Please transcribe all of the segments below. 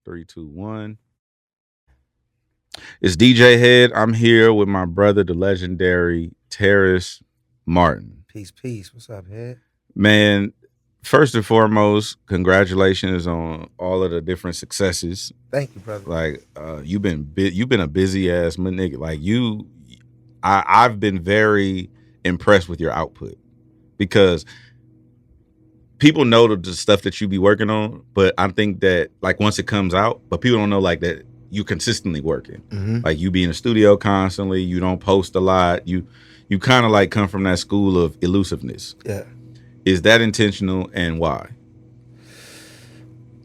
Three, two, one. It's DJ Head. I'm here with my brother, the legendary Terrace Martin. Peace, peace. What's up, Head? Man, first and foremost, congratulations on all of the different successes. Thank you, brother. Like you've been a busy ass nigga. Like I've been very impressed with your output because people know the stuff that you be working on, but I think that like once it comes out, but people don't know like that you consistently working. Mm-hmm. Like you be in the studio constantly, you don't post a lot, you kind of like come from that school of elusiveness. Yeah. Is that intentional and why?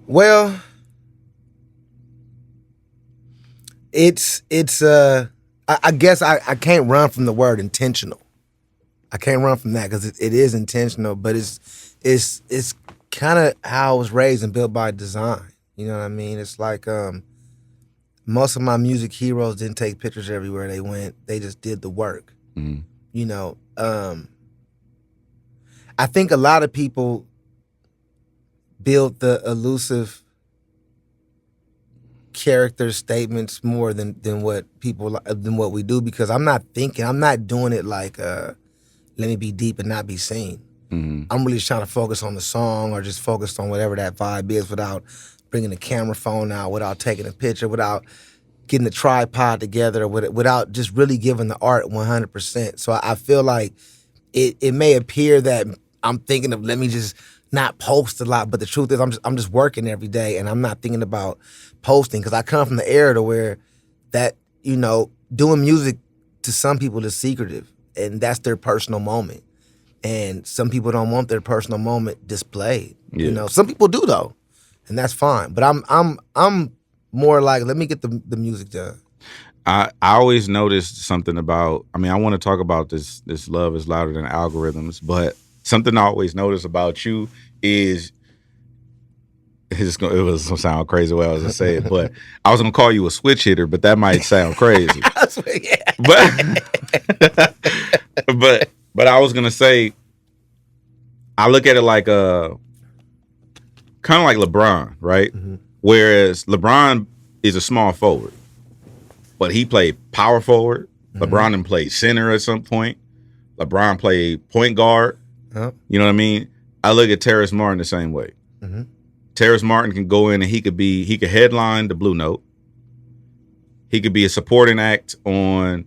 Well, it's I guess I can't run from the word intentional. I can't run from that because it is intentional, but it's kind of how I was raised and built by design. You know what I mean? It's like most of my music heroes didn't take pictures everywhere they went. They just did the work. Mm-hmm. You know, I think a lot of people build the elusive character statements more than what we do, because I'm not doing it like let me be deep and not be seen. Mm-hmm. I'm really just trying to focus on the song or just focused on whatever that vibe is without bringing the camera phone out, without taking a picture, without getting the tripod together, without just really giving the art 100%. So I feel like it may appear that I'm thinking of let me just not post a lot, but the truth is I'm just working every day and I'm not thinking about posting, because I come from the era to where that, you know, doing music to some people is secretive and that's their personal moment. And some people don't want their personal moment displayed. Yeah. You know, some people do though, and that's fine. But I'm more like, let me get the music done. I always noticed something about, I mean, I want to talk about this love is louder than algorithms, but something I always notice about you is, it was gonna sound crazy the way I was gonna say it, but I was gonna call you a switch hitter, but that might sound crazy. But I was gonna say, I look at it like kind of like LeBron, right? Mm-hmm. Whereas LeBron is a small forward, but he played power forward. Mm-hmm. LeBron didn't play center at some point. LeBron played point guard. Yep. You know what I mean? I look at Terrace Martin the same way. Mm-hmm. Terrace Martin can go in and he could headline the Blue Note. He could be a supporting act on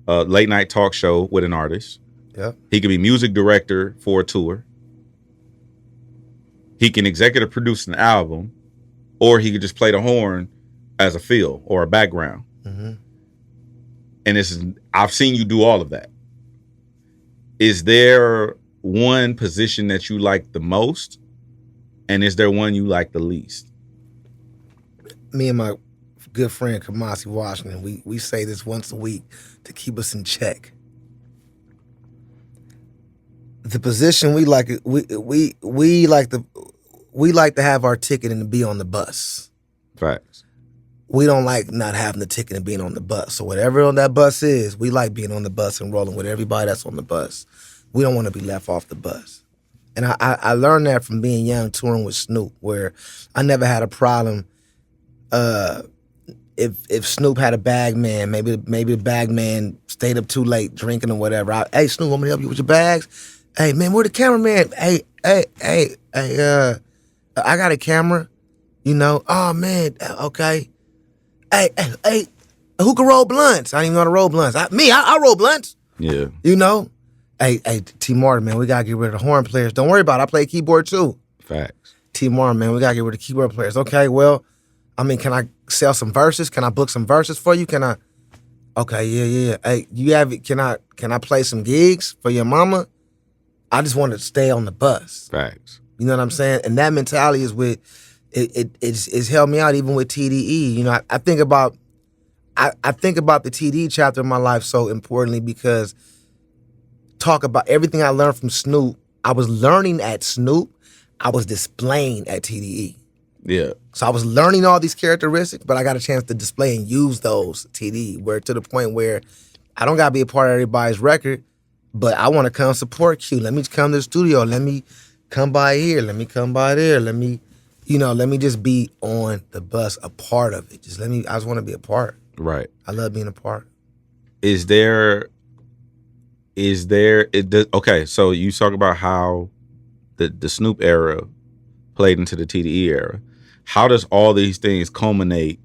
a late night talk show with an artist. Yep. He could be music director for a tour. He can executive produce an album, or he could just play the horn as a fill or a background. Mm-hmm. And I've seen you do all of that. Is there one position that you like the most? And is there one you like the least? Me and my good friend Kamasi Washington, we say this once a week to keep us in check. The position we like to have our ticket and to be on the bus. Facts. We don't like not having the ticket and being on the bus. So whatever on that bus is, we like being on the bus and rolling with everybody that's on the bus. We don't want to be left off the bus. And I learned that from being young, touring with Snoop, where I never had a problem. If Snoop had a bag man, maybe the bag man stayed up too late drinking or whatever. Hey Snoop, want me to help you with your bags? Hey man, where the cameraman? Hey, I got a camera. You know? Oh man, okay. Hey, who can roll blunts? I don't even know how to roll blunts. I roll blunts. Yeah. You know? Hey, T Martin, man, we gotta get rid of the horn players. Don't worry about it. I play keyboard too. Facts. T Martin, man, we gotta get rid of keyboard players. Okay, well, I mean, can I sell some verses? Can I book some verses for you? Can I? Okay, yeah. Hey, can I play some gigs for your mama? I just want to stay on the bus. Facts. You know what I'm saying? And that mentality is it's helped me out even with TDE. You know, I think about the TDE chapter of my life so importantly because talk about everything I learned from Snoop. I was learning at Snoop. I was displaying at TDE. Yeah. So I was learning all these characteristics, but I got a chance to display and use those TDE, where to the point where I don't gotta be a part of everybody's record, but I want to come support Q. Let me come to the studio. Let me come by here. Let me come by there. Let me let me just be on the bus, a part of it. I just want to be a part. Right. I love being a part. Is there okay, so you talk about how the Snoop era played into the TDE era. How does all these things culminate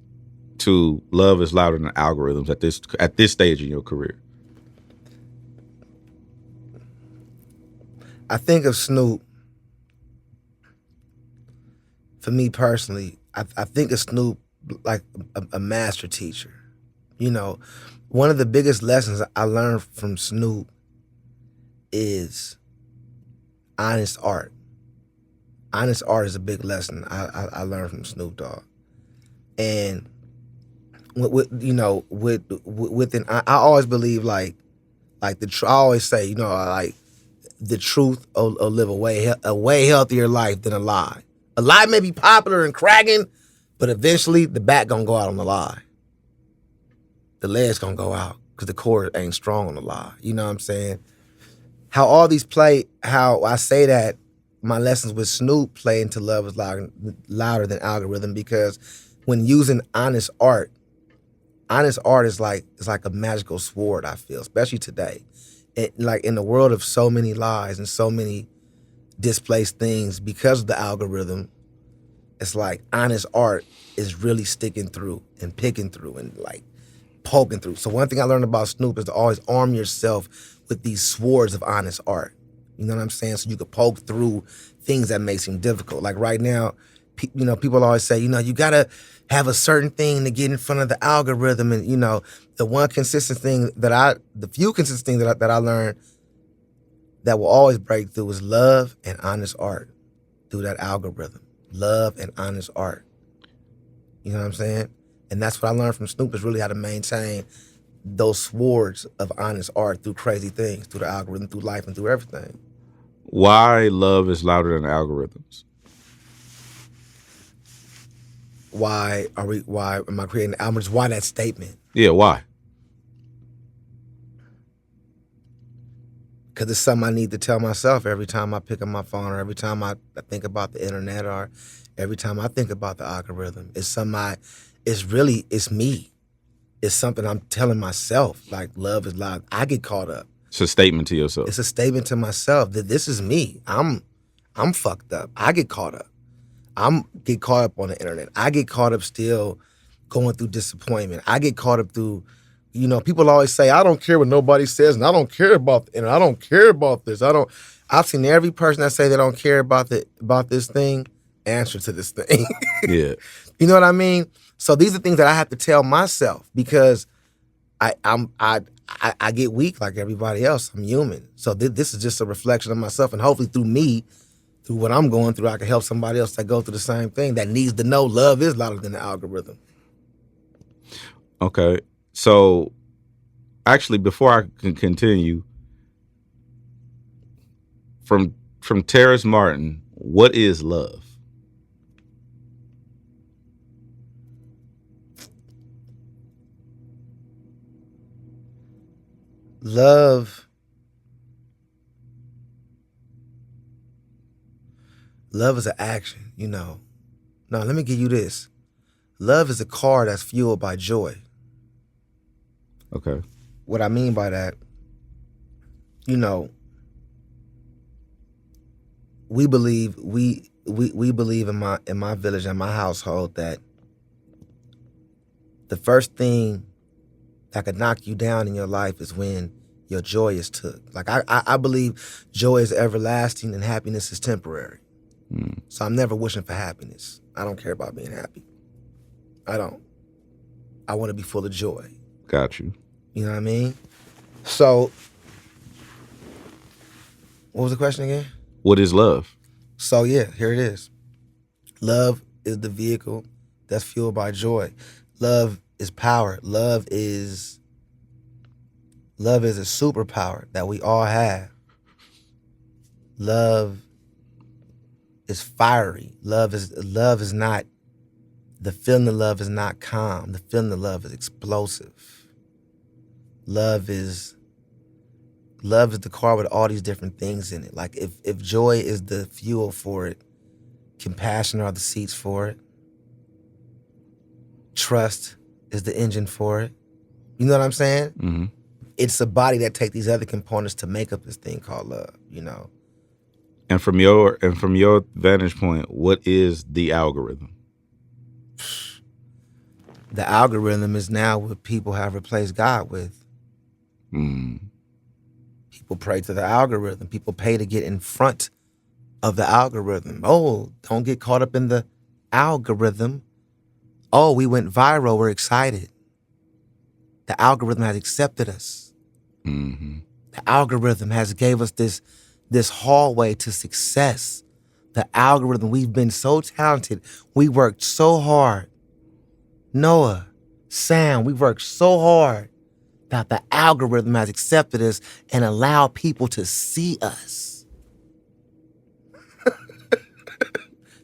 to Love is Louder Than Algorithms at this stage in your career? I think of Snoop, for me personally, I think of Snoop like a master teacher. One of the biggest lessons I learned from Snoop is honest art. Honest art is a big lesson I learned from Snoop Dogg. And within, I always believe like I always say, like the truth will live a way healthier life than a lie. A lie may be popular and cracking, but eventually the bat gonna go out on the lie. The leg's gonna go out because the core ain't strong on the lie. You know what I'm saying? How all these play, how I say that my lessons with Snoop play into Love is Louder Than Algorithm, because when using honest art is like a magical sword, I feel, especially today. Like in the world of so many lies and so many displaced things because of the algorithm, it's like honest art is really sticking through and picking through and like poking through. So one thing I learned about Snoop is to always arm yourself with these swords of honest art. You know what I'm saying? So you could poke through things that may seem difficult. Like right now, people always say, you gotta have a certain thing to get in front of the algorithm. And the few consistent things that I learned that will always break through is love and honest art through that algorithm. Love and honest art. You know what I'm saying? And that's what I learned from Snoop, is really how to maintain those swords of honest art through crazy things, through the algorithm, through life, and through everything. Why Love is Louder Than Algorithms? Why am I creating albums? Why that statement? Yeah, why? Because it's something I need to tell myself every time I pick up my phone, or every time I think about the internet, or every time I think about the algorithm. It's it's me. It's something I'm telling myself, like love is loud. I get caught up. It's a statement to yourself. It's a statement to myself that this is me. I'm fucked up. I get caught up. Get caught up on the internet. I get caught up still going through disappointment. I get caught up through, people always say, I don't care what nobody says, and I don't care about the internet. I don't care about this. I've seen every person that say they don't care about this thing answer to this thing. Yeah. You know what I mean? So these are things that I have to tell myself, because I get weak like everybody else. I'm human. So this is just a reflection of myself, and hopefully through me, through what I'm going through, I can help somebody else that go through the same thing, that needs to know love is louder than the algorithm. Okay. So actually, before I can continue, from Terrace Martin, what is love? Love is an action, Now, let me give you this. Love is a car that's fueled by joy. Okay. What I mean by that, we believe in my village and my household that the first thing that could knock you down in your life is when your joy is took. Like I believe joy is everlasting and happiness is temporary. So I'm never wishing for happiness. I don't care about being happy. I don't. I want to be full of joy. Got you. You know what I mean? So, what was the question again? What is love? So yeah, here it is. Love is the vehicle that's fueled by joy. Love is power. Love is a superpower that we all have. Love is fiery. Love is not, the feeling of love is not calm. The feeling of love is explosive. Love is the car with all these different things in it. Like if joy is the fuel for it, Compassion are the seats for it. Trust is the engine for it. You know what I'm saying? Mm-hmm. It's a body that take these other components to make up this thing called love, you know. And from your vantage point, what is the algorithm? The algorithm is now what people have replaced God with. Mm. People pray to the algorithm. People pay to get in front of the algorithm. Oh, don't get caught up in the algorithm. Oh, we went viral. We're excited. The algorithm has accepted us. Mm-hmm. The algorithm has gave us this hallway to success. The algorithm, we've been so talented. We worked so hard. Noah, Sam, we worked so hard that the algorithm has accepted us and allowed people to see us.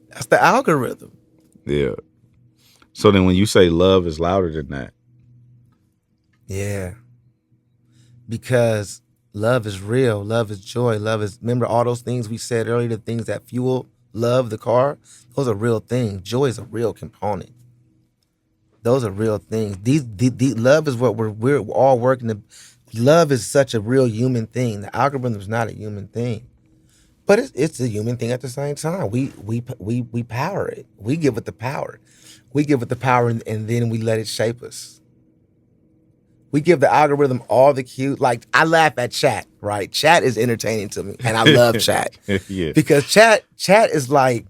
That's the algorithm. Yeah. So then when you say love is louder than that. Yeah. Because love is real. Love is joy. Love is, remember all those things we said earlier, the things that fuel love, the car? Those are real things. Joy is a real component. Those are real things. These love is what we're all working to. Love is such a real human thing. The algorithm is not a human thing, but it's a human thing at the same time. We power it. We give it the power. We give it the power, and then we let it shape us. We give the algorithm all the cues. Like, I laugh at chat, right? Chat is entertaining to me, and I love chat. Yeah. Because chat is like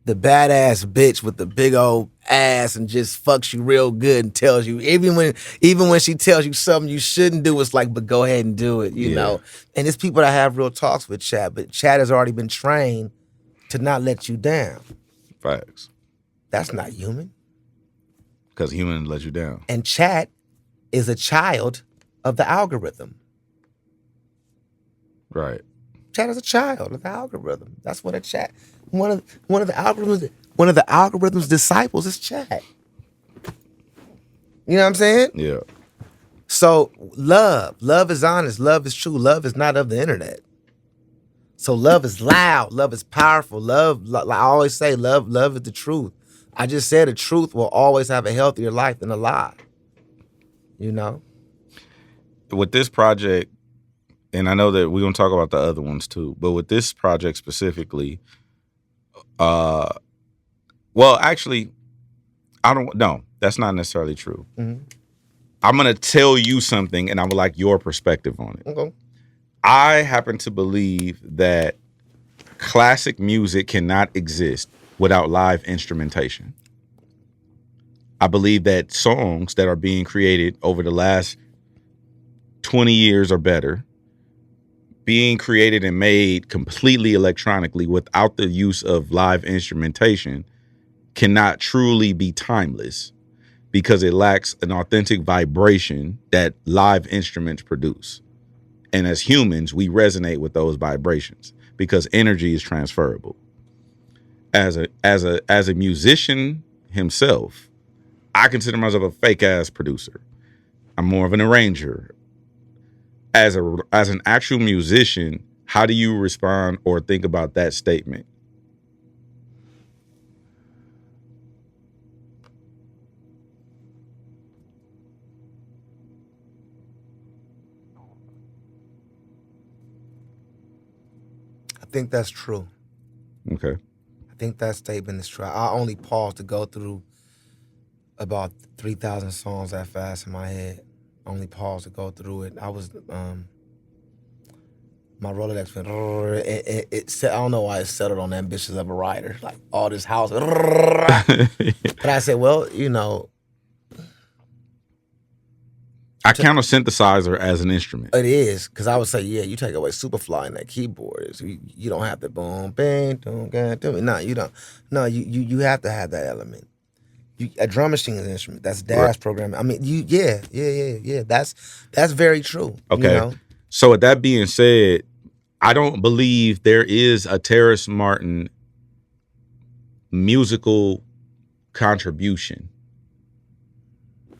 the badass bitch with the big old ass and just fucks you real good and tells you, even when she tells you something you shouldn't do, it's like, but go ahead and do it, you know? And it's people that have real talks with chat, but chat has already been trained to not let you down. Facts. That's not human. Because human let you down. And chat is a child of the algorithm. Right. Chat is a child of the algorithm. That's what a chat. One of the algorithm's disciples is chat. You know what I'm saying? Yeah. So love is honest, love is true, love is not of the internet. So love is loud, love is powerful, love, like I always say, love is the truth. I just said the truth will always have a healthier life than a lie. You know? With this project, and I know that we're gonna talk about the other ones too, but with this project specifically, well, actually, that's not necessarily true. Mm-hmm. I'm gonna tell you something, and I would like your perspective on it. Okay. I happen to believe that classic music cannot exist without live instrumentation. I believe that songs that are being created over the last 20 years or better, being created and made completely electronically without the use of live instrumentation, cannot truly be timeless because it lacks an authentic vibration that live instruments produce. And as humans, we resonate with those vibrations because energy is transferable. As a musician himself, I consider myself a fake ass producer. I'm more of an arranger. As an actual musician, how do you respond or think about that statement? I think that's true. Okay. I think that statement is true. I only paused to go through about 3,000 songs that fast in my head. Only paused to go through it. I was my Rolodex went. I don't know why it settled on ambitious of a writer. Like all this house. But I said, well, you know, I count a synthesizer as an instrument. it is, because I would say, yeah, you take away Superfly and that keyboard. You don't have to boom, bang, boom, bang, boom. No, you don't. No, you have to have that element. A drum machine is an instrument. That's DAS Right. programming. I mean, yeah. That's very true. Okay. You know? So with that being said, I don't believe there is a Terrace Martin musical contribution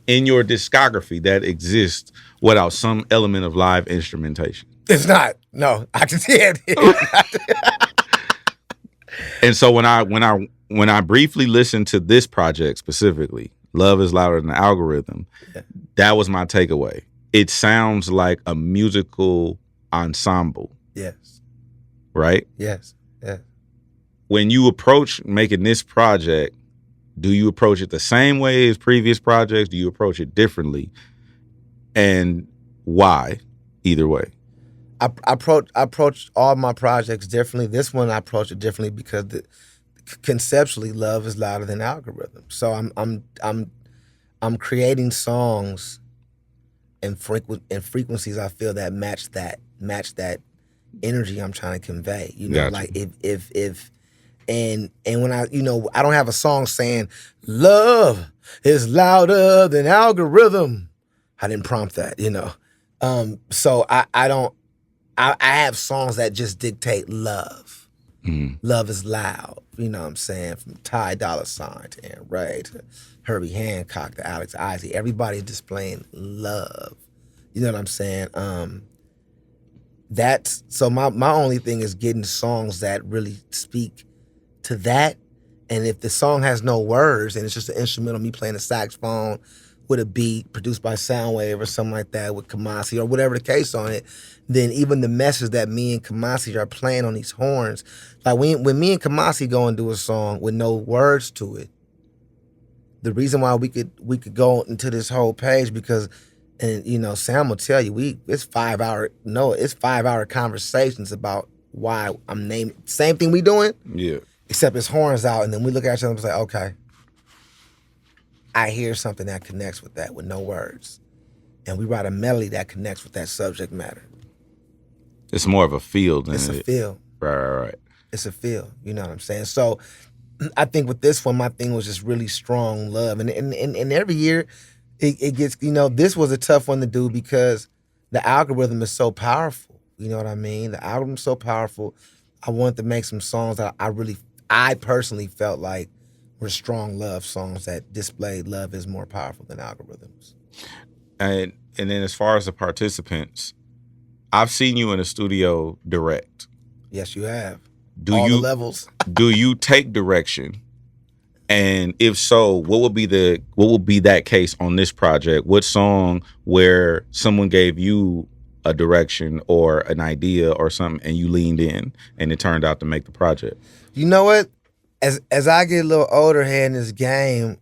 in your discography that exists without some element of live instrumentation. It's not. No, I can see it. And so when I briefly listened to this project specifically, Love is Louder Than the Algorithm, Yeah. that was my takeaway. It sounds like a musical ensemble, Yes. right? Yes. Yeah. When you approach making this project, do you approach it the same way as previous projects? Do you approach it differently? And why? Either way. I approach all my projects differently. This one I approach it differently because conceptually, love is louder than algorithm. So I'm creating songs and frequencies I feel that match that energy I'm trying to convey. You know, Gotcha. like if and when I I don't have a song saying love is louder than algorithm. I didn't prompt that, So I don't. I have songs that just dictate love. Mhm. Love is loud. You know what I'm saying? From Ty Dolla $ign to Aaron Ray to Herbie Hancock to Alex Isley. Everybody's displaying love. You know what I'm saying? That's so my only thing is getting songs that really speak to that. And if the song has no words and it's just an instrumental, me playing a saxophone with a beat produced by Soundwave or something like that with Kamasi or whatever the case on it, then even the message that me and Kamasi are playing on these horns, like when me and Kamasi go and do a song with no words to it, the reason why we could go into this whole page because, and Sam will tell you it's 5 hour conversations about why I'm naming same thing we doing, Yeah. except it's horns out, and then we look at each other and say, okay, I hear something that connects with that with no words. And we write a melody that connects with that subject matter. It's more of a feel than It's a feel. Right. It's a feel. You know what I'm saying? So I think with this one, my thing was just really strong love. And every year it gets, this was a tough one to do because the algorithm is so powerful. You know what I mean? The algorithm's so powerful. I wanted to make some songs that I personally felt like were strong love songs that displayed love is more powerful than algorithms. And then as far as the participants, I've seen you in a studio direct. Yes, you have. Do All you the levels. do you take direction? And if so, what would be that case on this project? What song where someone gave you a direction or an idea or something and you leaned in and it turned out to make the project? You know what? As I get a little older here in this game,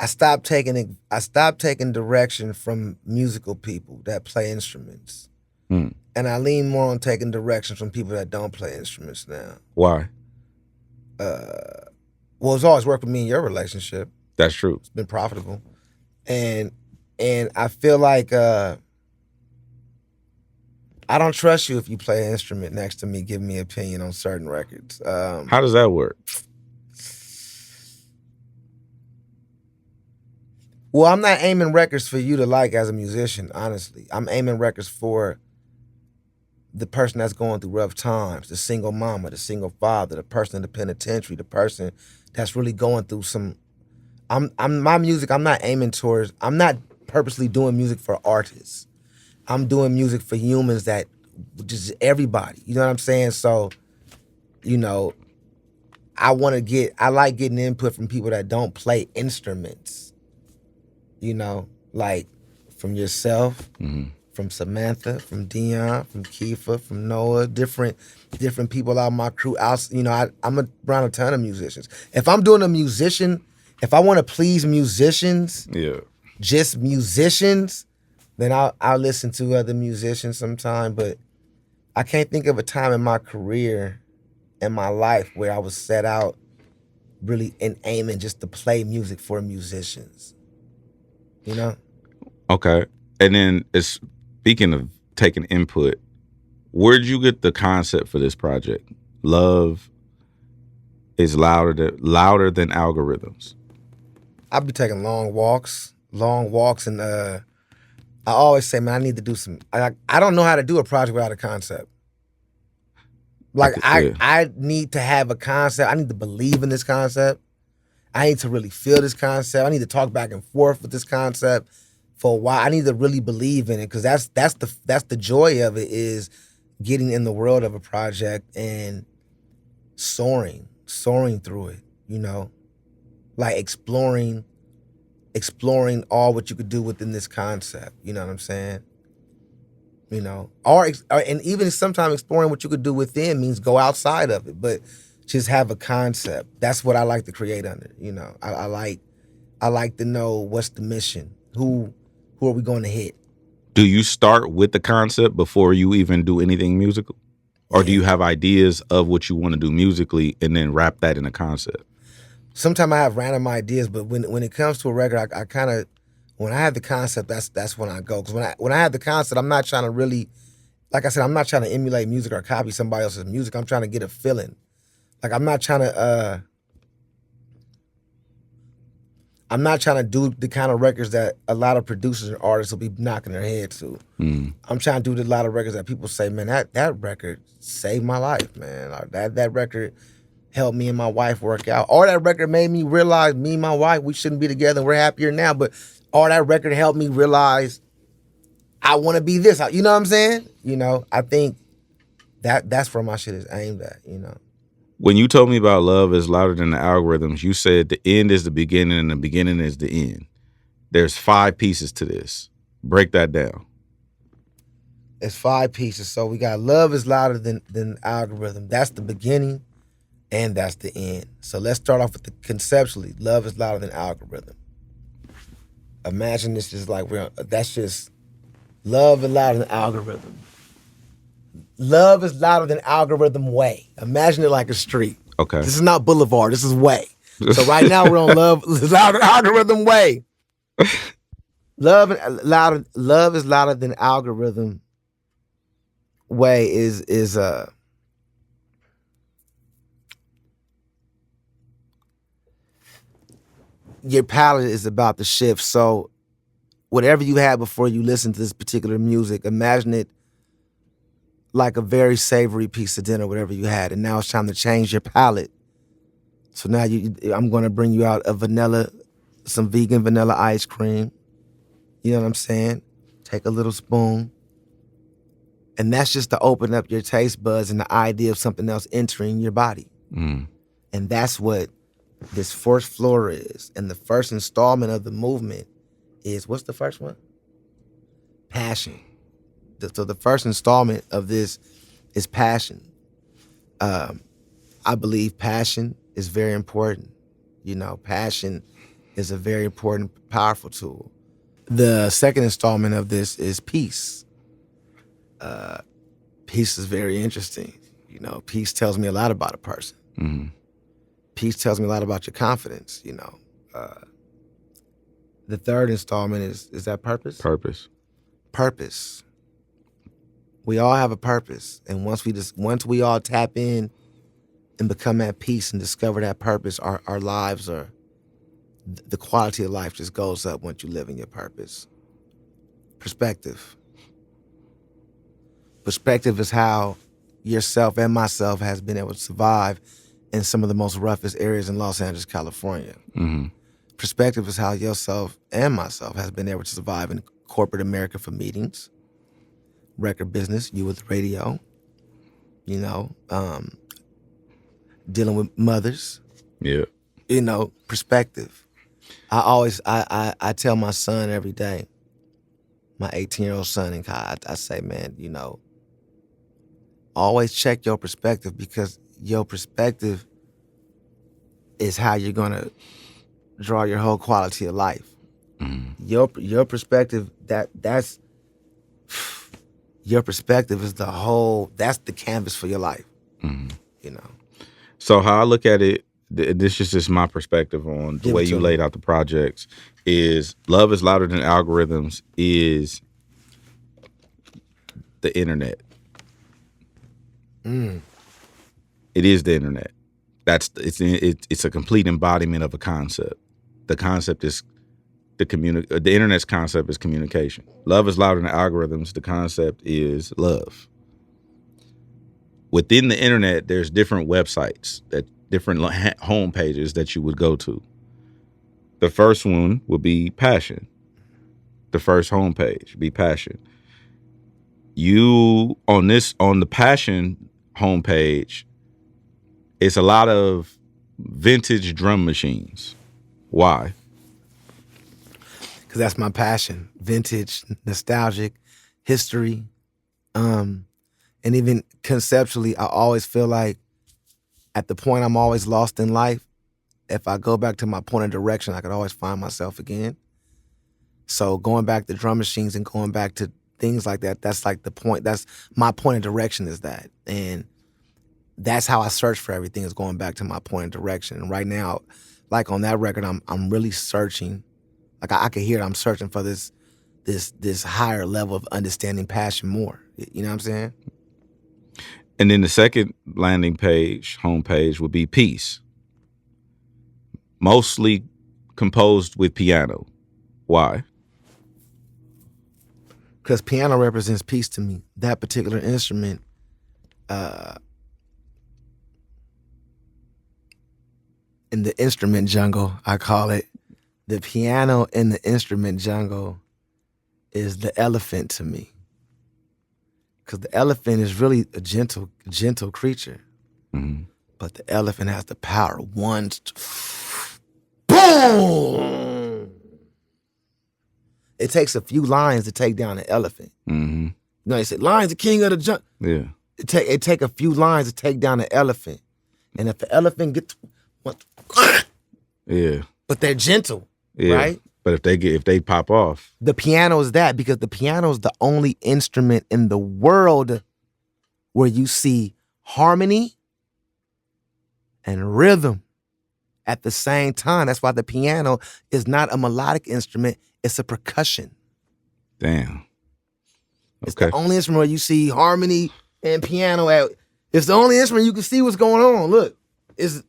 I stopped taking direction from musical people that play instruments. Hmm. And I lean more on taking direction from people that don't play instruments now. Why? Well, it's always worked with me in your relationship. That's true. It's been profitable. And I feel like I don't trust you if you play an instrument next to me giving me opinion on certain records. How does that work? Well, I'm not aiming records for you to like as a musician, honestly. I'm aiming records for the person that's going through rough times, the single mama, the single father, the person in the penitentiary, the person that's really going through some. My music. I'm not purposely doing music for artists. I'm doing music for humans that, just everybody. You know what I'm saying? So, I like getting input from people that don't play instruments. Like from yourself, from Samantha, from Dion, from Kiefer, from Noah, different people out of my crew. I'm around a ton of musicians. If I'm doing if I want to please musicians, Yeah. just musicians, then I'll listen to other musicians sometime. But I can't think of a time in my career, in my life, where I was set out really aiming just to play music for musicians. Okay. And then speaking of taking input, where'd you get the concept for this project? Love is louder than algorithms. I'll be taking long walks, and I always say, man, I need to do some. I don't know how to do a project without a concept. Like I need to have a concept. I need to believe in this concept. I need to really feel this concept. I need to talk back and forth with this concept for a while. I need to really believe in it because that's the joy of it, is getting in the world of a project and soaring through it, you know, like exploring all what you could do within this concept. You know what I'm saying? You know, and even sometimes exploring what you could do within means go outside of it, but just have a concept. That's what I like to create under. You know, I like to know what's the mission. Who are we going to hit? Do you start with the concept before you even do anything musical? Or do you have ideas of what you want to do musically and then wrap that in a concept? Sometimes I have random ideas, but when it comes to a record, I kind of, when I have the concept, that's when I go. Because when I have the concept, I'm not trying to really, like I said, I'm not trying to emulate music or copy somebody else's music. I'm trying to get a feeling. Like I'm not trying to do the kind of records that a lot of producers and artists will be knocking their head to. I'm trying to do a lot of records that people say, man, that record saved my life, man. Or that record helped me and my wife work out. Or that record made me realize me and my wife, we shouldn't be together. We're happier now. But or that record helped me realize I want to be this. You know what I'm saying? You know, I think that's where my shit is aimed at, you know. When you told me about Love is Louder Than the Algorithms, you said the end is the beginning and the beginning is the end. There's 5 pieces to this. Break that down. It's 5 pieces. So we got Love is Louder Than Algorithm. That's the beginning and that's the end. So let's start off with the conceptually. Love is louder than algorithm. Imagine this is like that's just love is louder than algorithm. Love is louder than algorithm way. Imagine it like a street. Okay. This is not boulevard. This is way. So right now we're on love is louder than algorithm way. Love is louder than algorithm way is your palate is about to shift. So whatever you had before you listened to this particular music, imagine it like a very savory piece of dinner, whatever you had. And now it's time to change your palate. So now I'm going to bring you out some vegan vanilla ice cream. You know what I'm saying? Take a little spoon. And that's just to open up your taste buds and the idea of something else entering your body. And that's what this first floor is. And the first installment of the movement is, what's the first one? Passion. So the first installment of this is passion. I believe passion is very important. You know, passion is a very important, powerful tool. The second installment of this is peace. Peace is very interesting. You know, peace tells me a lot about a person. Mm-hmm. Peace tells me a lot about your confidence, you know. The third installment is that purpose? Purpose. We all have a purpose. And once we all tap in and become at peace and discover that purpose, our lives are, the quality of life just goes up once you live in your purpose. Perspective. Perspective is how yourself and myself has been able to survive in some of the most roughest areas in Los Angeles, California. Mm-hmm. Perspective is how yourself and myself has been able to survive in corporate America for meetings, record business, you with radio, you know, dealing with mothers. Yeah. You know, perspective. I tell my son every day, my 18-year-old son in college, I say, man, you know, always check your perspective, because your perspective is how you're gonna draw your whole quality of life. Mm-hmm. Your perspective, that's your perspective is that's the canvas for your life. Mm-hmm. You know. So how I look at it, this is just my perspective on the way you laid out the projects, is Love is Louder Than Algorithms is the internet. It is the internet. It's a complete embodiment of a concept. The concept is the internet's concept is communication. Love is louder than algorithms. The concept is love. Within the internet, there's different websites, different home pages that you would go to. The first one would be passion. The first homepage be passion. You on the passion homepage, it's a lot of vintage drum machines. Why? Because that's my passion. Vintage, nostalgic, history. And even conceptually, I always feel like at the point I'm always lost in life, if I go back to my point of direction, I could always find myself again. So going back to drum machines and going back to things like that, that's like the point. That's my point of direction is that. And that's how I search for everything, is going back to my point of direction. And right now, like on that record, I'm really searching. Like I can hear it, I'm searching for this higher level of understanding passion more. You know what I'm saying? And then the second landing page, homepage, would be peace. Mostly composed with piano. Why? Because piano represents peace to me. That particular instrument, in the instrument jungle, I call it, the piano in the instrument jungle is the elephant to me. Because the elephant is really a gentle creature. Mm-hmm. But the elephant has the power. Boom! It takes a few lines to take down an elephant. Mm-hmm. You know, they say, lion's the king of the jungle. Yeah. It take a few lines to take down an elephant. And if the elephant gets... Yeah. But they're gentle, yeah. right? But if they pop off. The piano is that, because the piano is the only instrument in the world where you see harmony and rhythm at the same time. That's why the piano is not a melodic instrument, it's a percussion. Damn. Okay. It's the only instrument where you see harmony and piano at. It's the only instrument you can see what's going on. Look, it's...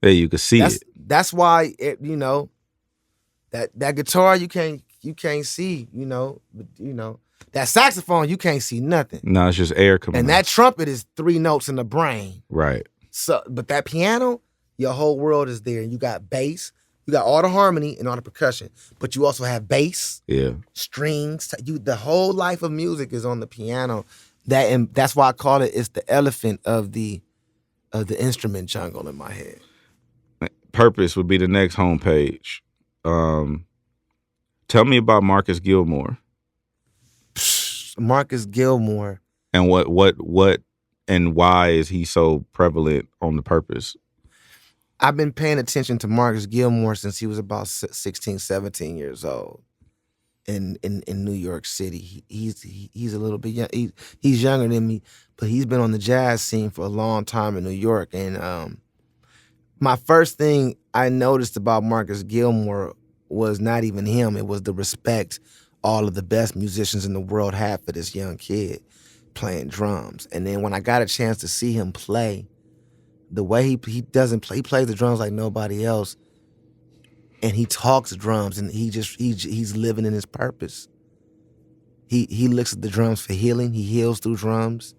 Yeah, you can see it. That's why that guitar you can't see, that saxophone you can't see nothing. No, it's just air coming. And that trumpet is 3 notes in the brain. Right. So, but that piano, your whole world is there. You got bass, you got all the harmony and all the percussion, but you also have bass, strings. The whole life of music is on the piano. That's why I call it. It's the elephant of the instrument jungle in my head. Purpose would be the next homepage. Tell me about Marcus Gilmore. Marcus Gilmore. And what and why is he so prevalent on the Purpose? I've been paying attention to Marcus Gilmore since he was about 16, 17 years old in New York City. He's a little bit young. He's younger than me, but he's been on the jazz scene for a long time in New York. And my first thing I noticed about Marcus Gilmore was not even him. It was the respect all of the best musicians in the world had for this young kid playing drums. And then when I got a chance to see him play, the way he doesn't play, he plays the drums like nobody else. And he talks drums, and he's living in his purpose. He looks at the drums for healing. He heals through drums.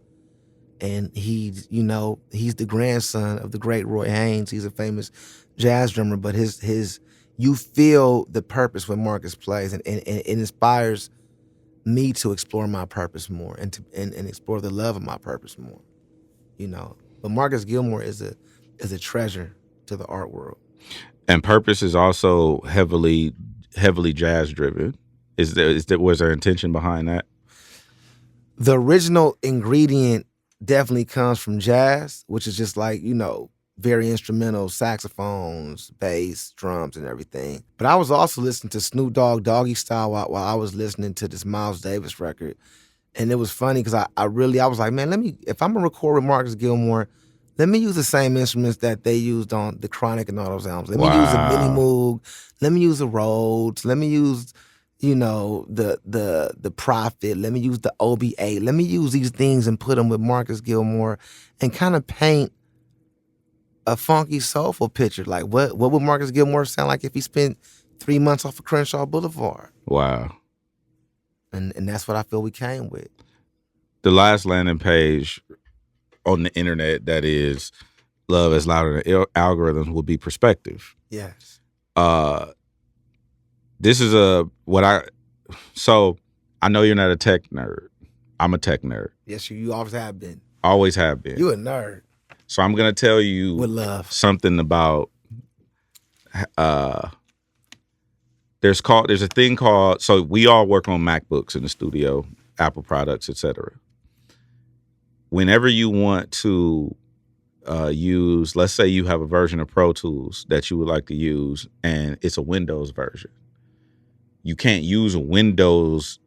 And he's the grandson of the great Roy Haynes. He's a famous jazz drummer, but you feel the purpose when Marcus plays, and it inspires me to explore my purpose more and explore the love of my purpose more. But Marcus Gilmore is a treasure to the art world. And Purpose is also heavily jazz driven. Was there intention behind that? The original ingredient definitely comes from jazz, which is just like, very instrumental, saxophones, bass, drums, and everything. But I was also listening to Snoop Dogg, Doggy Style, while I was listening to this Miles Davis record. And it was funny because I was like, man, if I'm gonna record with Marcus Gilmore, let me use the same instruments that they used on The Chronic and all those albums. Let me use a Mini Moog, let me use a Rhodes, let me use, the Prophet, let me use the OB8, let me use these things and put them with Marcus Gilmore and kind of paint a funky, soulful picture. Like what would Marcus Gilmore sound like if he spent 3 months off of Crenshaw Boulevard? Wow. And that's what I feel we came with. The last landing page on the internet that is Love is Louder Than Algorithms would be Perspective. Yes. This is so I know you're not a tech nerd. I'm a tech nerd. Yes, you always have been. Always have been. You a nerd. So I'm gonna tell you With love. something about there's a thing called, so we all work on MacBooks in the studio, Apple products, etc. Whenever you want to use, let's say you have a version of Pro Tools that you would like to use and it's a Windows version. You can't use a Windows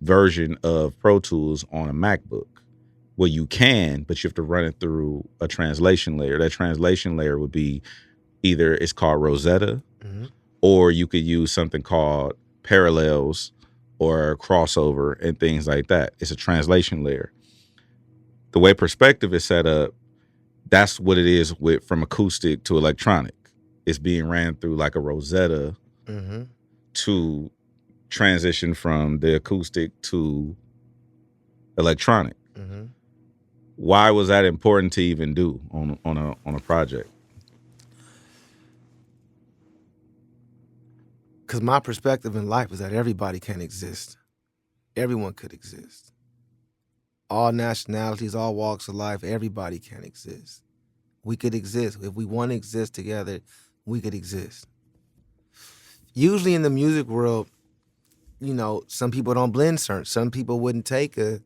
version of Pro Tools on a MacBook. Well, you can, but you have to run it through a translation layer. That translation layer would be either, it's called Rosetta, or you could use something called Parallels or Crossover and things like that. It's a translation layer. The way Perspective is set up, that's what it is with from acoustic to electronic. It's being ran through like a Rosetta to transition from the acoustic to electronic. Why was that important to even do on a project? Because my perspective in life is that everybody can exist. Everyone could exist. All nationalities, all walks of life, everybody can exist. We could exist. If we want to exist together, we could exist. Usually in the music world, you know, some people don't blend certain. Some people wouldn't take a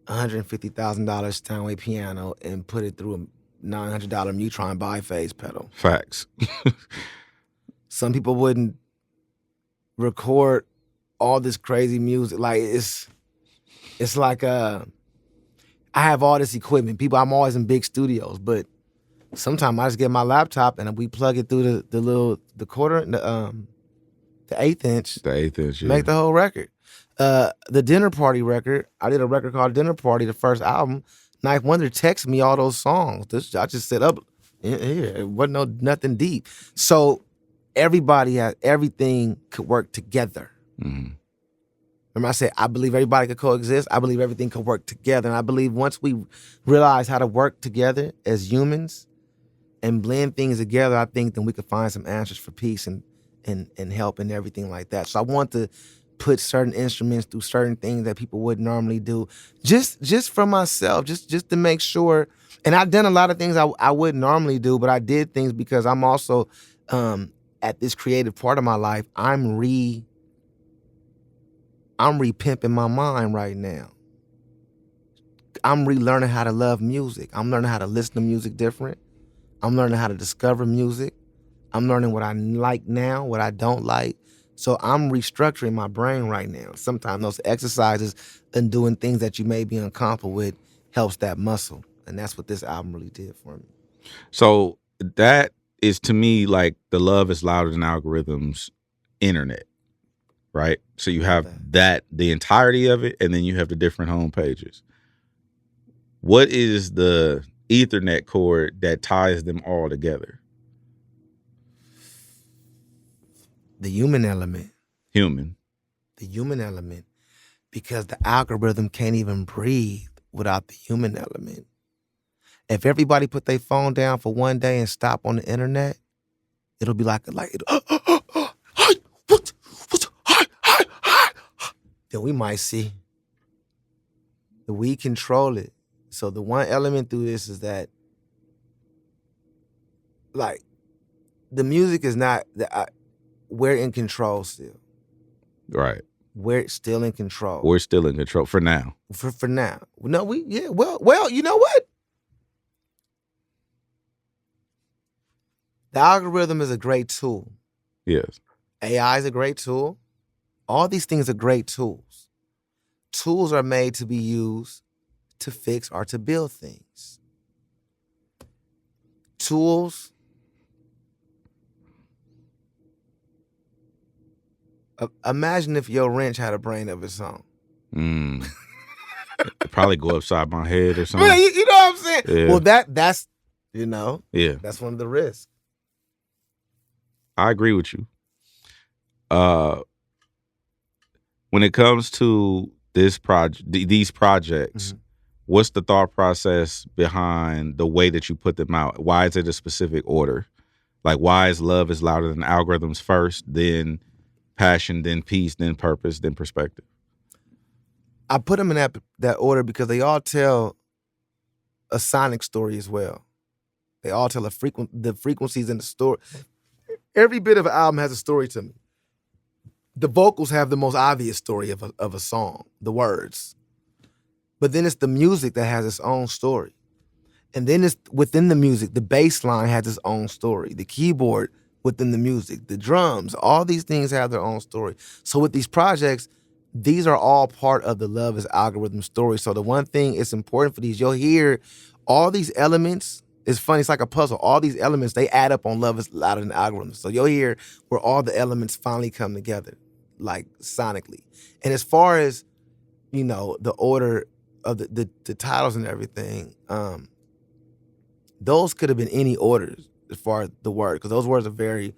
$150,000 Steinway piano and put it through a $900 Mutron biphase pedal. Facts. Some people wouldn't record all this crazy music. Like it's like I have all this equipment. I'm always in big studios, but sometimes I just get my laptop and we plug it through the quarter, the eighth inch. The eighth inch, yeah. Make the whole record. The Dinner Party record, I did a record called Dinner Party, the first album. Knife Wonder texted me all those songs. I just set up here. It wasn't nothing deep. So everything could work together. Remember I said, I believe everybody could coexist. I believe everything could work together. And I believe once we realize how to work together as humans and blend things together, I think then we could find some answers for peace and help and everything like that. So I want to put certain instruments through certain things that people wouldn't normally do, just for myself, just to make sure. And I've done a lot of things I wouldn't normally do, but I did things because I'm also at this creative part of my life. I'm re-pimping my mind right now. I'm relearning how to love music. I'm learning how to listen to music different. I'm learning how to discover music. I'm learning what I like now, what I don't like. So I'm restructuring my brain right now. Sometimes those exercises and doing things that you may be uncomfortable with helps that muscle. And that's what this album really did for me. So that is, to me, like the Love is Louder Than Algorithms internet, right? So you have that, the entirety of it, and then you have the different home pages. What is the Ethernet cord that ties them all together? The human element. The human element. Because the algorithm can't even breathe without the human element. If everybody put their phone down for one day and stop on the internet, it'll be like then we might see that we control it. So the one element through this is that, like, the music is not we're in control still. Right. We're still in control. We're still in control for now. For now. No, well, you know what? The algorithm is a great tool. Yes. AI is a great tool. All these things are great tools. Tools are made to be used to fix or to build things. Tools imagine if your wrench had a brain of its own. It'd probably go upside my head or something. Man, you know what I'm saying? Yeah. Well, that's, you know, yeah, that's one of the risks. I agree with you. When it comes to these projects, what's the thought process behind the way that you put them out? Why is it a specific order? Like, why is Love is Louder Than Algorithms first, then Passion, then Peace, then Purpose, then Perspective? I put them in that order because they all tell a sonic story as well. They all tell the frequencies in the story. Every bit of an album has a story to me. The vocals have the most obvious story of a song, the words. But then it's the music that has its own story. And then it's within the music, the bass line has its own story. The keyboard within the music, the drums, all these things have their own story. So with these projects, these are all part of the Love is Algorithm story. So the one thing it's important for these, you'll hear all these elements. It's funny, it's like a puzzle. All these elements, they add up on Love is Louder Than Algorithm. So you'll hear where all the elements finally come together, like sonically. And as far as, the order of the titles and everything, those could have been any orders as far as the word, because those words are very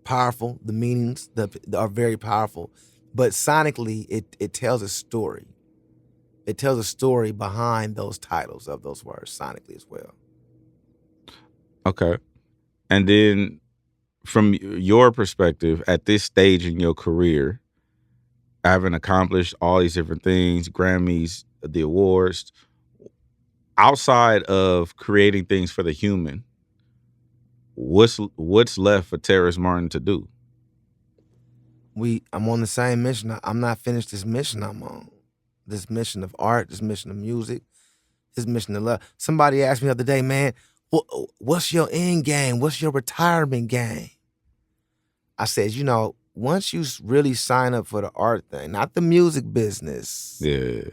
powerful. The meanings are very powerful. But sonically, it tells a story. It tells a story behind those titles of those words sonically as well. Okay. And then from your perspective, at this stage in your career, having accomplished all these different things, Grammys, the awards, outside of creating things for the human, what's left for Terrace Martin to do? I'm on the same mission. I'm not finished this mission I'm on. This mission of art, this mission of music, this mission of love. Somebody asked me the other day, man, what's your end game? What's your retirement game? I said, once you really sign up for the art thing, not the music business. Yeah.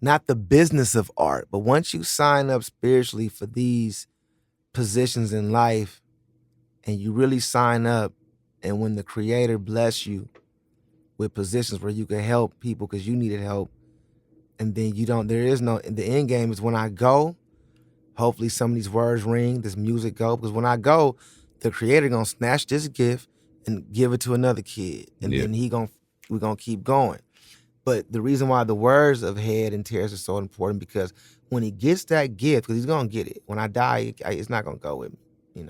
Not the business of art, but once you sign up spiritually for these positions in life and you really sign up, and when the Creator bless you with positions where you can help people because you needed help, and then the end game is when I go, hopefully some of these words ring, this music go, because when I go, the Creator gonna snatch this gift and give it to another kid, and then we're gonna keep going. But the reason why the words of Head and Terrace are so important, because when he gets that gift, because he's gonna get it. When I die, it's not gonna go with me,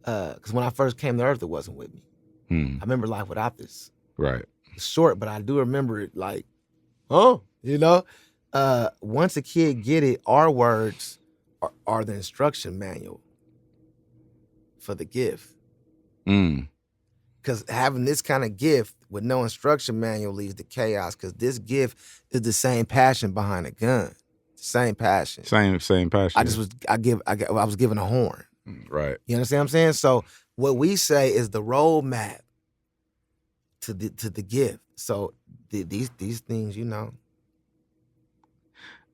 Because when I first came to Earth, it wasn't with me. I remember life without this. Right. It's short, but I do remember it like, once a kid get it, our words are the instruction manual for the gift. Because having this kind of gift with no instruction manual leads to chaos, because this gift is the same passion behind a gun. Same passion. Same passion. I was given a horn. Right. You understand what I'm saying? So what we say is the roadmap to the gift. So these things,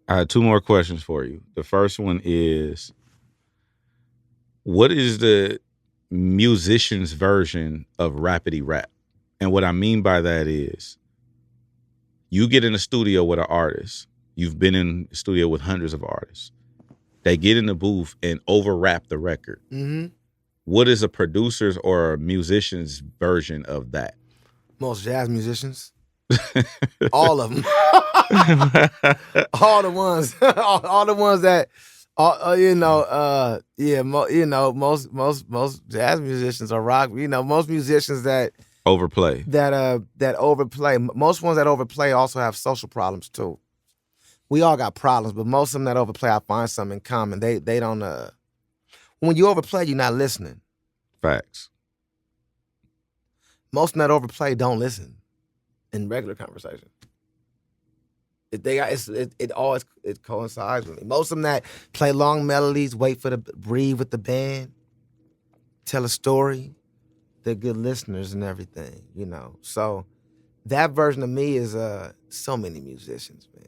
I have two more questions for you. The first one is, what is the musician's version of rapidy rap? And what I mean by that is, you get in the studio with an artist. You've been in the studio with hundreds of artists. They get in the booth and over rap the record. Mm-hmm. What is a producer's or a musician's version of that? Most jazz musicians, all of them, all the ones that, most jazz musicians are rock. Most musicians that overplay. That overplay. Most ones that overplay also have social problems too. We all got problems, but most of them that overplay, I find something in common. They don't. When you overplay, you're not listening. Facts. Most of them that overplay don't listen in regular conversation. It coincides with me. Most of them that play long melodies, wait for the breathe with the band, tell a story, they're good listeners and everything, So that version of me is so many musicians, man.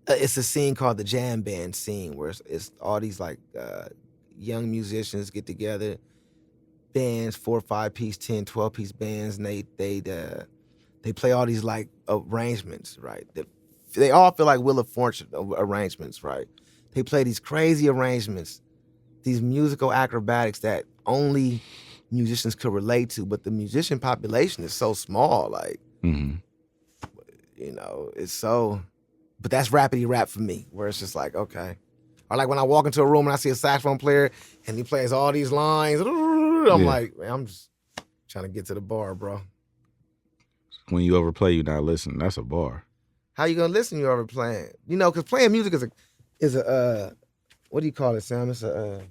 It's a scene called the jam band scene, where it's all these young musicians get together, bands, 4 or 5 piece, 10, 12 piece bands, and they play all these arrangements, right? They all feel like Wheel of Fortune arrangements, right? They play these crazy arrangements, these musical acrobatics that only musicians could relate to, but the musician population is so small, it's so. But that's rapidy rap for me, where it's just like, okay. Or like when I walk into a room and I see a saxophone player and he plays all these lines, I'm like, man, I'm just trying to get to the bar, bro. When you overplay, you're not listening. That's a bar. How you gonna listen? You overplaying? You know, because playing music is a what do you call it, Sam? It's a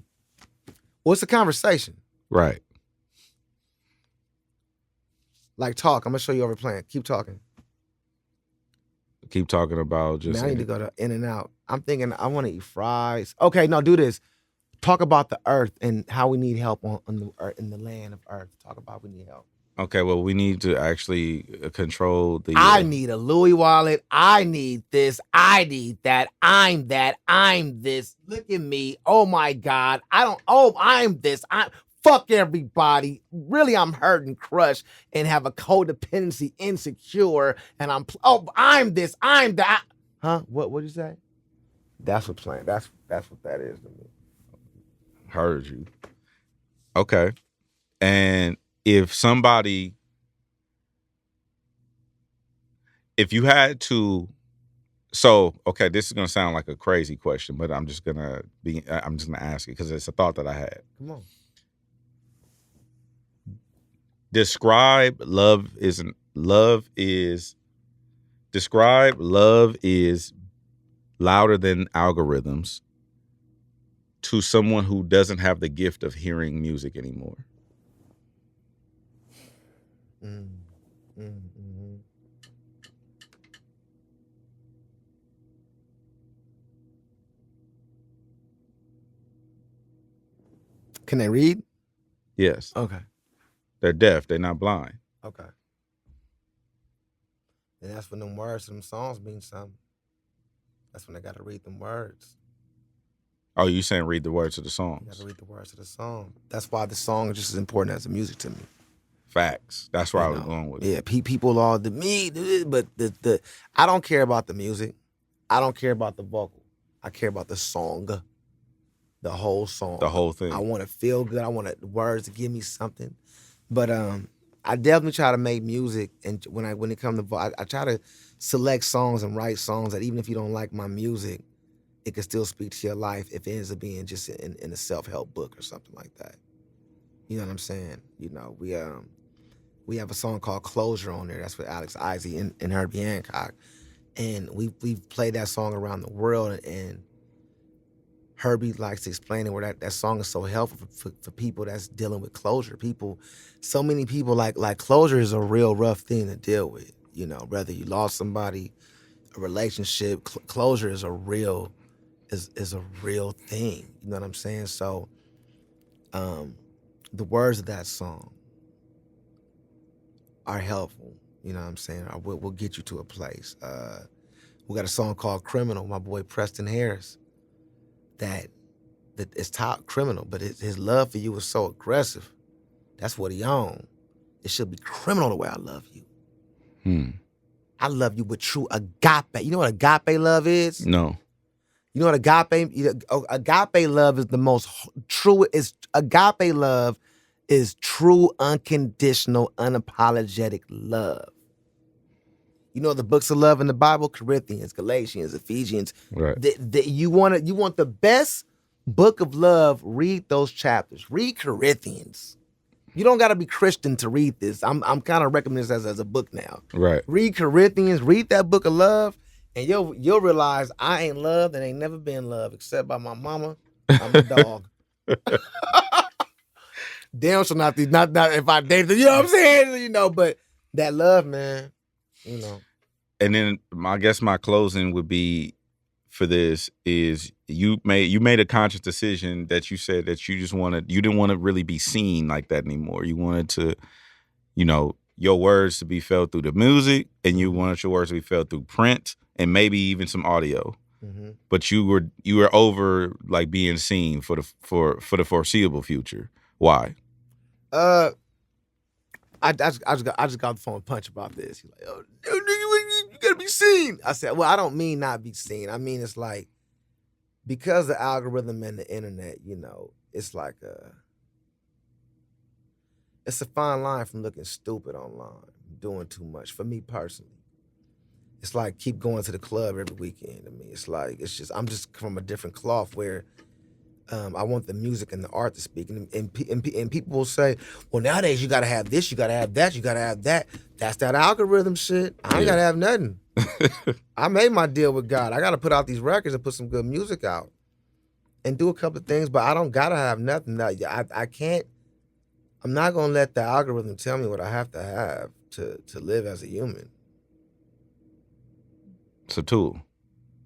well, it's a conversation. Right. Like talk. I'm gonna show you overplaying. Keep talking. Keep talking about just. Man, I need to go to In and Out. I'm thinking I want to eat fries. Okay, no, do this. Talk about the earth and how we need help on the earth, in the land of earth. Talk about we need help. Okay, well, we need to actually control the. I need a Louis wallet. I need this. I need that. I'm that. I'm this. Look at me. Oh my God. I'm this. Fuck everybody. Really, I'm hurt and crushed and have a codependency, insecure, and I'm this. I'm that. Huh? What'd you say? That's what playing. That's what that is to me. Heard you. Okay. And if you had to, okay, this is going to sound like a crazy question, but I'm just going to ask it because it's a thought that I had. Come on. Describe love is louder than algorithms to someone who doesn't have the gift of hearing music anymore. Can they read? Yes. Okay. They're deaf. They're not blind. Okay. And that's when them words to them songs mean something. That's when they got to read them words. Oh, you saying read the words of the songs? You got to read the words of the song. That's why the song is just as important as the music to me. Facts. That's where I was going with it. Yeah, people all but I don't care about the music. I don't care about the vocal. I care about the song. The whole song. The whole thing. I want to feel good. I want the words to give me something. But I definitely try to make music, and when it comes to I try to select songs and write songs that even if you don't like my music, it can still speak to your life if it ends up being just in a self-help book or something like that. You know what I'm saying? You know, we have a song called Closure on there. That's with Alex Izzy and Herbie Hancock. And we've played that song around the world, and Herbie likes to explain it where that song is so helpful for people that's dealing with closure. So many people like closure is a real rough thing to deal with. You know, whether you lost somebody, a relationship, closure is a real thing. You know what I'm saying? So, the words of that song are helpful. You know what I'm saying? We'll get you to a place. We got a song called Criminal, my boy Preston Harris, that is top criminal, but his love for you is so aggressive. That's what he on. It should be criminal the way I love you. I love you with true agape. You know what agape love is? No. You know what agape love is the most true. Agape love is true, unconditional, unapologetic love. You know the books of love in the Bible: Corinthians, Galatians, Ephesians. Right. You want the best book of love? Read those chapters. Read Corinthians. You don't got to be Christian to read this. I'm kind of recommending this as a book now. Right. Read Corinthians. Read that book of love, and you'll realize I ain't loved and ain't never been loved except by my mama. I'm a dog. Damn, so not if I dated. You know what I'm saying? You know, but that love, man. You know. And then I guess my closing would be for this is you made a conscious decision that you said that you didn't want to really be seen like that anymore. You wanted to, you know, your words to be felt through the music, and you wanted your words to be felt through print and maybe even some audio. Mm-hmm. But you were over like being seen for the foreseeable future. Why? I just got the phone punch about this. He's like, oh, you gotta be seen. I said, well, I don't mean not be seen. I mean, it's like, because the algorithm and the internet, you know, it's like it's a fine line from looking stupid online, doing too much. For me personally, it's like keep going to the club every weekend. I mean, I'm just from a different cloth where I want the music and the art to speak. And people will say, well, nowadays you got to have this, you got to have that, you got to have that. That's that algorithm shit. I ain't got to have nothing. I made my deal with God. I got to put out these records and put some good music out and do a couple of things, but I don't got to have nothing. I can't. I'm not going to let the algorithm tell me what I have to have to live as a human. It's a tool.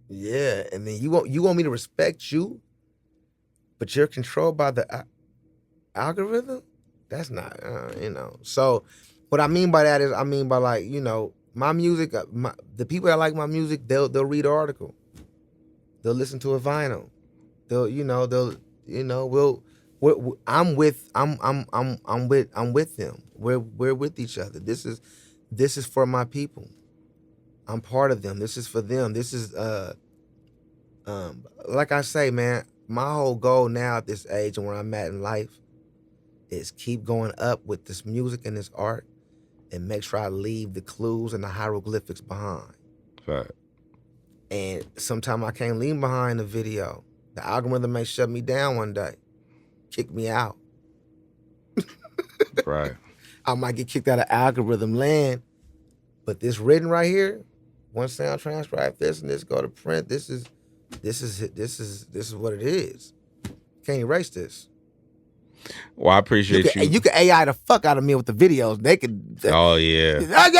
Yeah, and then you want me to respect you, but you're controlled by the algorithm? That's not, So what I mean by that is, I mean by, like, my music, the people that like my music, they'll read an article, they'll listen to a vinyl, I'm with them. We're with each other. This is for my people. I'm part of them. This is for them. This is like I say, man, my whole goal now at this age and where I'm at in life is keep going up with this music and this art and make sure I leave the clues and the hieroglyphics behind. Right. And sometimes I can't leave behind the video. The algorithm may shut me down one day, kick me out. Right. I might get kicked out of algorithm land, but this written right here, one sound transcribe this and this go to print. This is what it is. Can't erase this. Well, I appreciate you. You can AI the fuck out of me with the videos. They could. Oh yeah. I've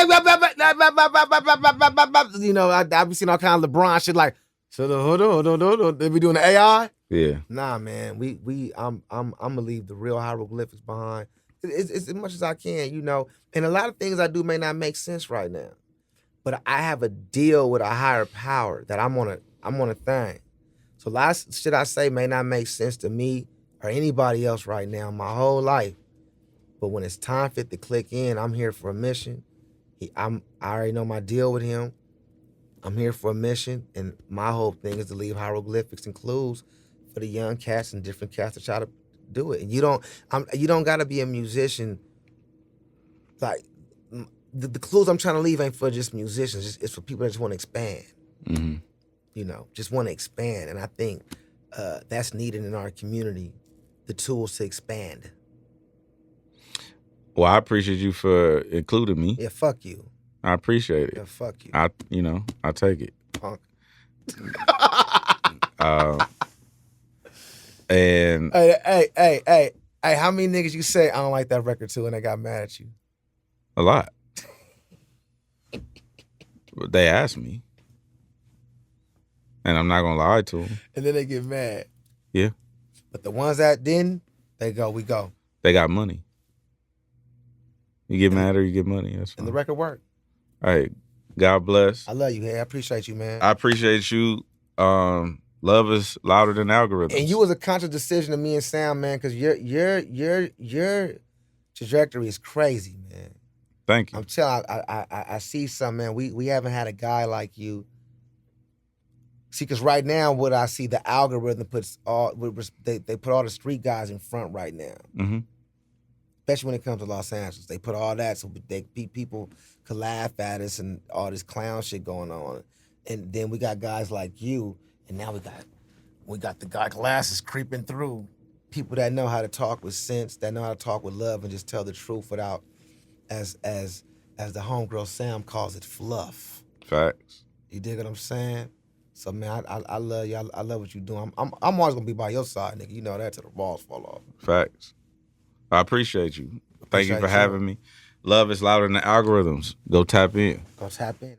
been seeing all kind of LeBron shit like. So hold on. They be doing the AI. Yeah. Nah, man. I'm gonna leave the real hieroglyphics behind. It's as much as I can, And a lot of things I do may not make sense right now, but I have a deal with a higher power that I'm on a thing. So a lot of shit I say may not make sense to me or anybody else right now in my whole life. But when it's time for it to click in, I'm here for a mission. I already know my deal with him. I'm here for a mission, and my whole thing is to leave hieroglyphics and clues for the young cats and different cats to try to do it. And you don't got to be a musician. Like the clues I'm trying to leave ain't for just musicians. It's for people that just want to expand. Mm-hmm. Just want to expand, and I think that's needed in our community. The tools to expand. Well, I appreciate you for including me. Yeah, fuck you. I appreciate it. Yeah, fuck you. I take it. Punk. And hey, how many niggas you say I don't like that record to and they got mad at you? A lot. They asked me. And I'm not gonna lie to them. And then they get mad. Yeah. But the ones that didn't, we go. They got money. You get mad or you get money. That's fine. And the record worked. All right. God bless. I love you. Hey, I appreciate you, man. I appreciate you. Love is louder than algorithms. And you was a conscious decision of me and Sam, man, because your trajectory is crazy, man. Thank you. I'm telling you, I see something, man. We haven't had a guy like you. See, because right now, what I see, the algorithm they put all the street guys in front right now. Mm-hmm. Especially when it comes to Los Angeles. They put all that so people could laugh at us and all this clown shit going on. And then we got guys like you, and now we got the guy glasses creeping through. People that know how to talk with sense, that know how to talk with love and just tell the truth without, as the homegirl Sam calls it, fluff. Facts. You dig what I'm saying? So man, I love you. I love what you're doing. I'm always gonna be by your side, nigga. You know that till the walls fall off. Facts. I appreciate you. Thank you for having me. Love is louder than the algorithms. Go tap in. Go tap in.